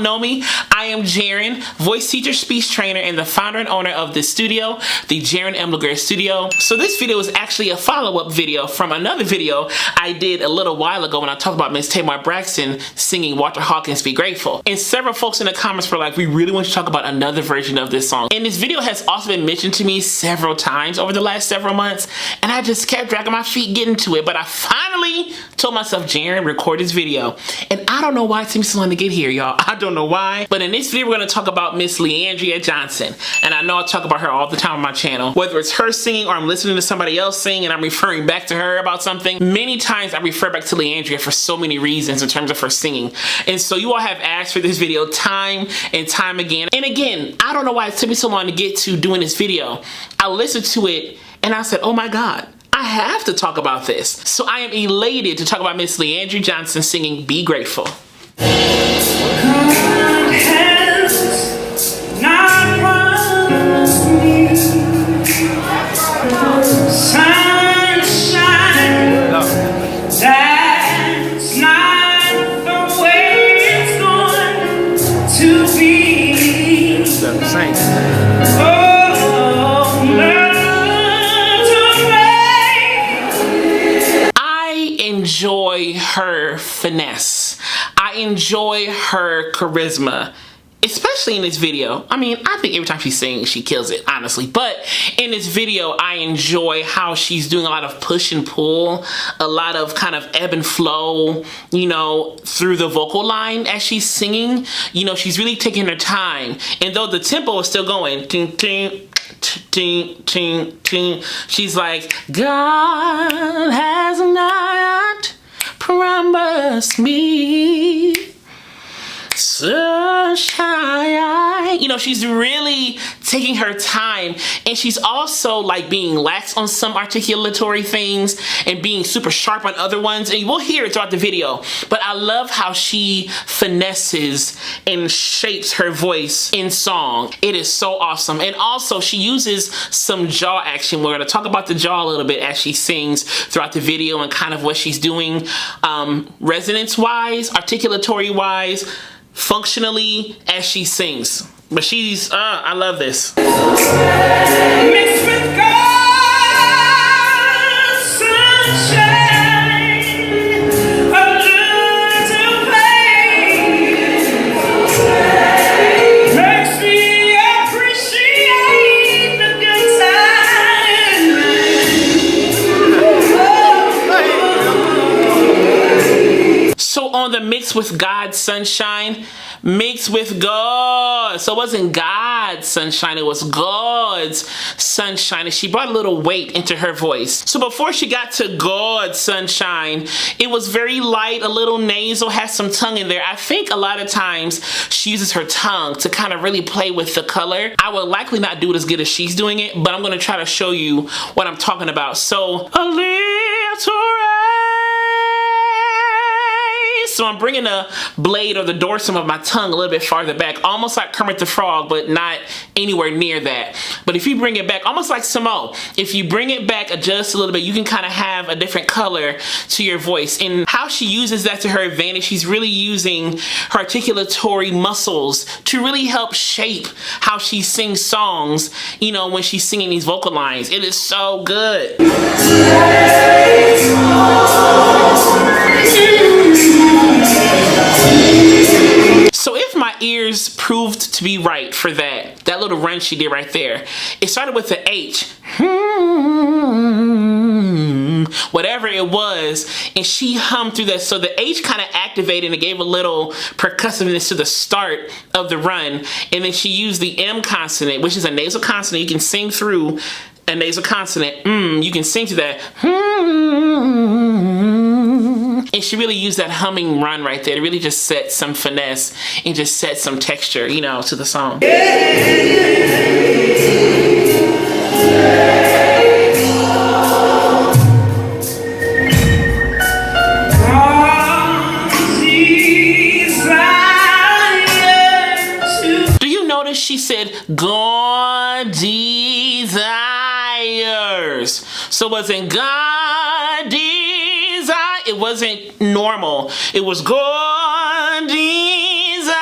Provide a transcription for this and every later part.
know me, I am Jaren, voice teacher, speech trainer, and the founder and owner of this studio, the Jaren M. LeGrare Studio. So this video is actually a follow-up video from another video I did a little while ago when I talked about Miss Tamar Braxton singing Walter Hawkins' Be Grateful. And several folks in the comments were like, we really want you to talk about another version of this song. And this video has also been mentioned to me several times over the last several months, and I just kept dragging my feet getting to it, but I finally told myself, Jaren, record this video. And I don't know why it seems so long to get here, y'all. I don't know why. But in this video, we're gonna talk about Miss Leandria Johnson. And I know I talk about her all the time on my channel. Whether it's her singing or I'm listening to somebody else sing and I'm referring back to her about something, many times I refer back to Leandria for so many reasons in terms of her singing. And so you all have asked for this video time and time again. And again, I don't know why it took me so long to get to doing this video. I listened to it and I said, oh my God, I have to talk about this. So I am elated to talk about Miss Leandria Johnson singing Be Grateful. Enjoy her finesse. I enjoy her charisma, especially in this video. I mean, I think every time she sings, she kills it, honestly. But in this video, I enjoy how she's doing a lot of push and pull, a lot of kind of ebb and flow, you know, through the vocal line as she's singing. You know, she's really taking her time. And though the tempo is still going, ting, ting, ting, ting, ting, she's like, God has not promised me sunshine. You know, she's really taking her time, and she's also like being lax on some articulatory things and being super sharp on other ones, and we'll hear it throughout the video. But I love how she finesses and shapes her voice in song. It is so awesome. And also she uses some jaw action. We're going to talk about the jaw a little bit as she sings throughout the video and kind of what she's doing resonance wise, articulatory wise, functionally as she sings. But she's, I love this. Mixed with God's sunshine, a little pain makes me appreciate the good times. So on the Mix with God's sunshine, mixed with God. So it wasn't God's sunshine, it was God's sunshine. And she brought a little weight into her voice. So before she got to God's sunshine, it was very light, a little nasal, has some tongue in there. I think a lot of times she uses her tongue to kind of really play with the color. I will likely not do it as good as she's doing it, but I'm going to try to show you what I'm talking about. So a little so I'm bringing the blade or the dorsum of my tongue a little bit farther back, almost like Kermit the Frog, but not anywhere near that. But if you bring it back, almost like Samo, if you bring it back, adjust a little bit, you can kind of have a different color to your voice. And how she uses that to her advantage, she's really using her articulatory muscles to really help shape how she sings songs, you know, when she's singing these vocal lines. It is so good. So if my ears proved to be right for that little run she did right there, it started with the H, whatever it was, and she hummed through that. So the H kind of activated and gave a little percussiveness to the start of the run, and then she used the M consonant, which is a nasal consonant. You can sing through a nasal consonant. You can sing to that. And she really used that humming run right there to really just set some finesse and just set some texture, you know, to the song. Do you notice she said God desires? So it wasn't God desires. It wasn't normal. It was God desires.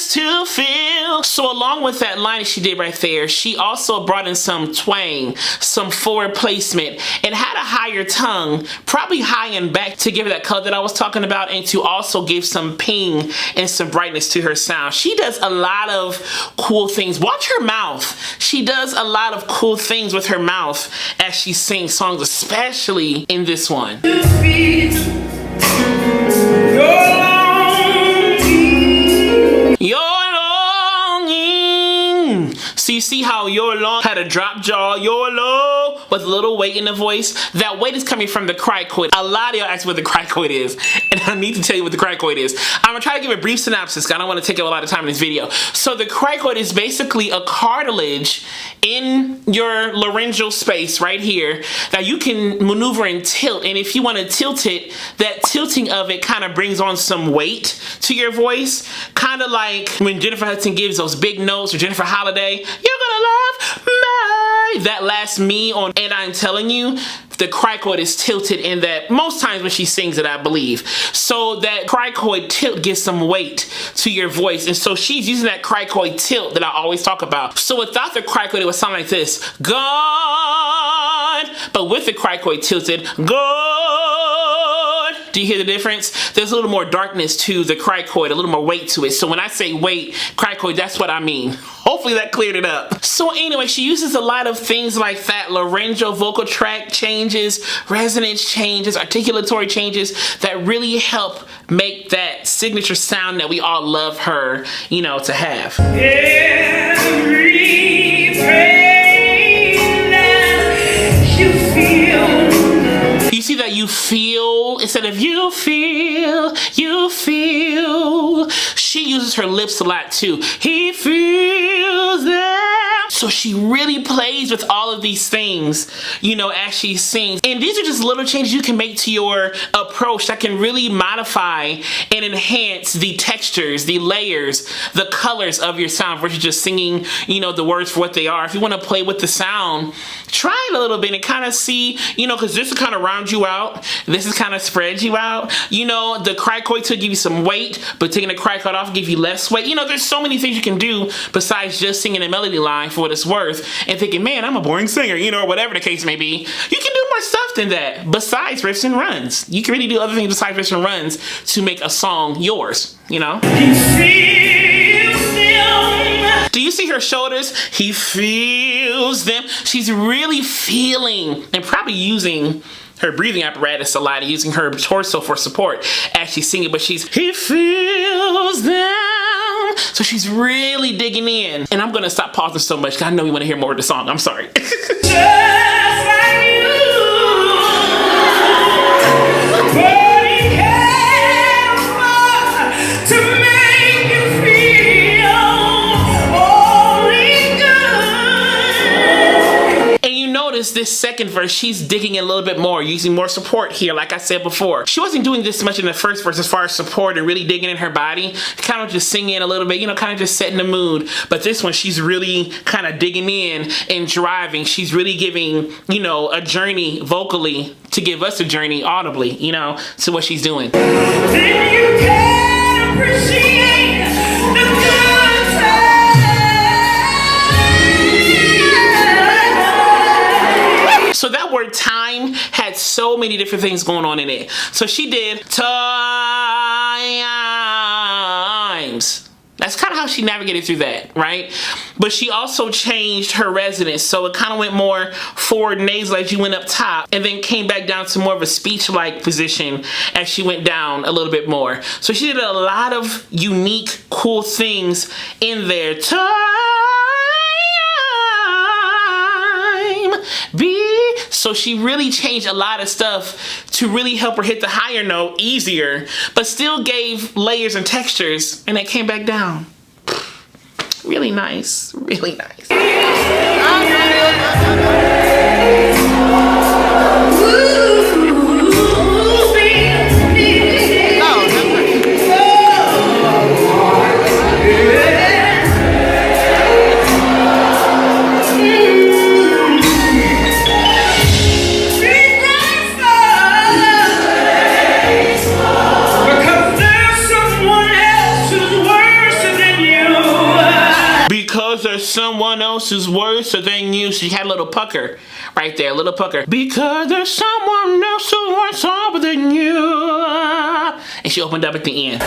brightness to feel. So along with that line she did right there, she also brought in some twang, some forward placement, and had a higher tongue, probably high and back, to give her that color that I was talking about, and to also give some ping and some brightness to her sound. She does a lot of cool things. Watch her mouth. She does a lot of cool things with her mouth as she sings songs, especially in this one. Your longing. So you see how your long had a drop jaw, your low, with a little weight in the voice. That weight is coming from the cricoid. A lot of y'all ask what the cricoid is, and I need to tell you what the cricoid is. I'm gonna try to give a brief synopsis because I don't want to take up a lot of time in this video. So the cricoid is basically a cartilage in your laryngeal space right here that you can maneuver and tilt, and if you want to tilt it, that tilting of it kind of brings on some weight to your voice, kind of like when Jennifer Hudson gives those big notes, or Jennifer Holiday, you're gonna love me, that last me on And I'm Telling You. The cricoid is tilted in that most times when she sings it, I believe. So that cricoid tilt gives some weight to your voice. And so she's using that cricoid tilt that I always talk about. So without the cricoid, it would sound like this. God. But with the cricoid tilted, God. Do you hear the difference? There's a little more darkness to the cricoid, a little more weight to it. So when I say weight, cricoid, that's what I mean. Hopefully that cleared it up. So anyway, she uses a lot of things like that. Laryngeal vocal tract changes, resonance changes, articulatory changes that really help make that signature sound that we all love her, you know, to have. Every pain that you feel. You see that you feel, instead of you feel, you feel. She uses her lips a lot too. He feels that. So she really plays with all of these things, you know, as she sings. And these are just little changes you can make to your approach that can really modify and enhance the textures, the layers, the colors of your sound versus just singing, you know, the words for what they are. If you want to play with the sound, try it a little bit and kind of see, you know, because this will kind of round you out. This is kind of spread you out. You know, the cricoid to give you some weight, but taking the cricoid off give you less weight. You know, there's so many things you can do besides just singing a melody line for what it's worth and thinking, man, I'm a boring singer, you know, or whatever the case may be. You can do more stuff than that besides riffs and runs. You can really do other things besides riffs and runs to make a song yours, you know? Do you see her shoulders? He feels them. She's really feeling and probably using her breathing apparatus a lot, using her torso for support as she's singing, but he feels them. So she's really digging in. And I'm gonna stop pausing so much because I know you want to hear more of the song. I'm sorry. Just like you. This second verse, she's digging in a little bit more, using more support here, like I said before. She wasn't doing this much in the first verse as far as support and really digging in her body, kind of just singing a little bit, you know, kind of just setting the mood. But this one, she's really kind of digging in and driving. She's really giving, you know, a journey vocally to give us a journey audibly, you know, to what she's doing. Then you can appreciate the good times. So that word time had so many different things going on in it. So she did times. That's kind of how she navigated through that, right? But she also changed her resonance. So it kind of went more forward nasal as you went up top, and then came back down to more of a speech-like position as she went down a little bit more. So she did a lot of unique, cool things in there. So she really changed a lot of stuff to really help her hit the higher note easier, but still gave layers and textures, and it came back down. Really nice, really nice. Because there's someone else who's worse than you. Because there's someone else who's worse than you. She had a little pucker right there, a little pucker. Because there's someone else who's worse than you. And she opened up at the end.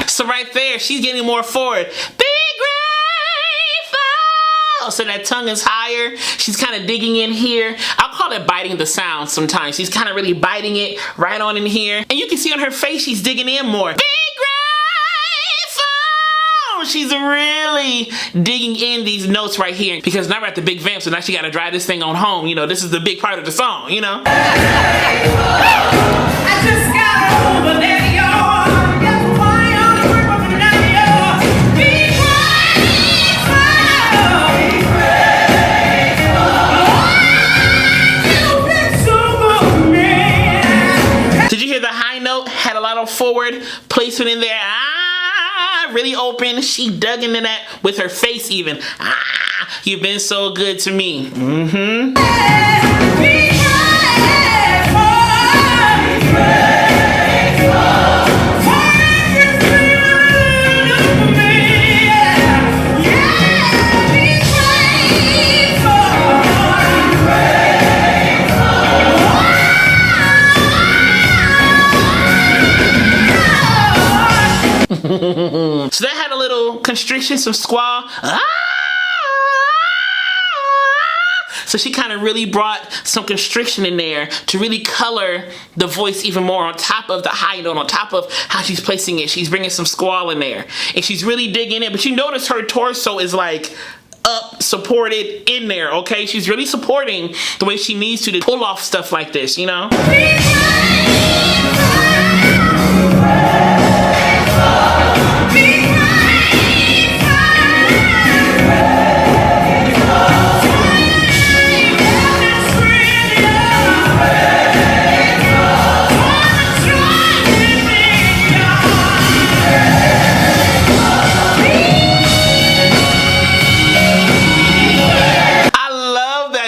So right there, she's getting more forward. Be grateful. So that tongue is higher. She's kind of digging in here. I'll call it biting the sound sometimes. She's kind of really biting it right on in here. And you can see on her face, she's digging in more. Be grateful. She's really digging in these notes right here. Because now we're at the big vamp, so now she got to drive this thing on home. You know, this is the big part of the song, you know. I just got over there. Forward placement in there, really open. She dug into that with her face even. You've been so good to me. So that had a little constriction, some squall. So she kind of really brought some constriction in there to really color the voice even more on top of the high note, on top of how she's placing it. She's bringing some squall in there. And she's really digging in. But you notice her torso is like up, supported in there, okay? She's really supporting the way she needs to pull off stuff like this, you know?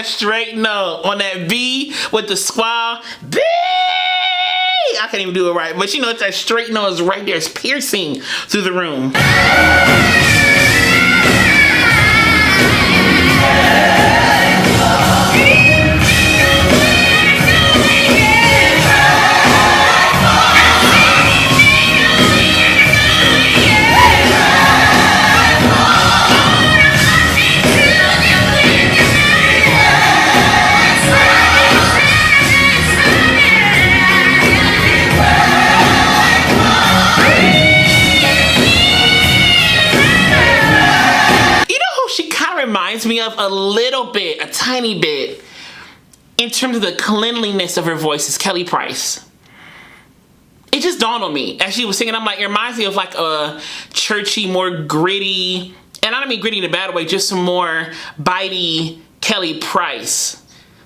Straight note on that B with the squall. B! I can't even do it right, but you know, it's that straight note is right there. It's piercing through the room. Me of a little bit, a tiny bit, in terms of the cleanliness of her voice is Kelly Price. It just dawned on me as she was singing. I'm like, it reminds me of like a churchy, more gritty, and I don't mean gritty in a bad way, just some more bitey Kelly Price.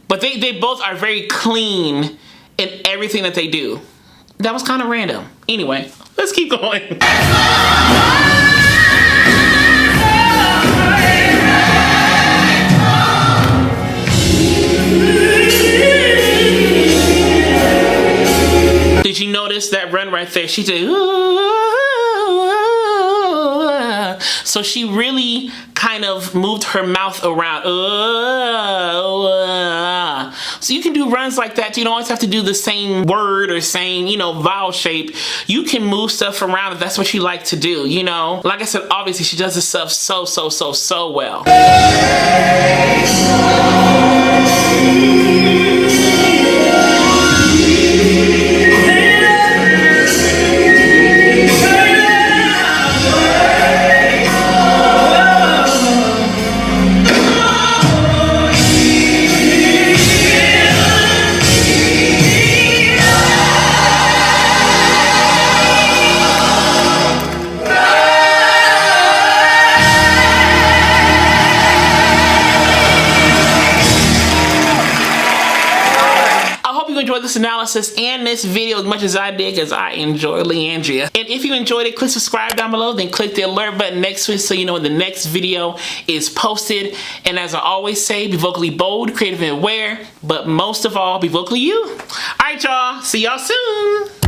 But they both are very clean in everything that they do. That was kind of random. Anyway, let's keep going. Did you notice that run right there? She did. So she really kind of moved her mouth around. So you can do runs like that. You don't always have to do the same word or same, you know, vowel shape. You can move stuff around if that's what you like to do, you know. Like I said, obviously she does this stuff so well. enjoyed this analysis and this video as much as I did, because I enjoy Leandria. And if you enjoyed it, click subscribe down below, then click the alert button next to it so you know when the next video is posted. And as I always say, be vocally bold, creative, and aware, but most of all, be vocally you. Alright y'all, see y'all soon!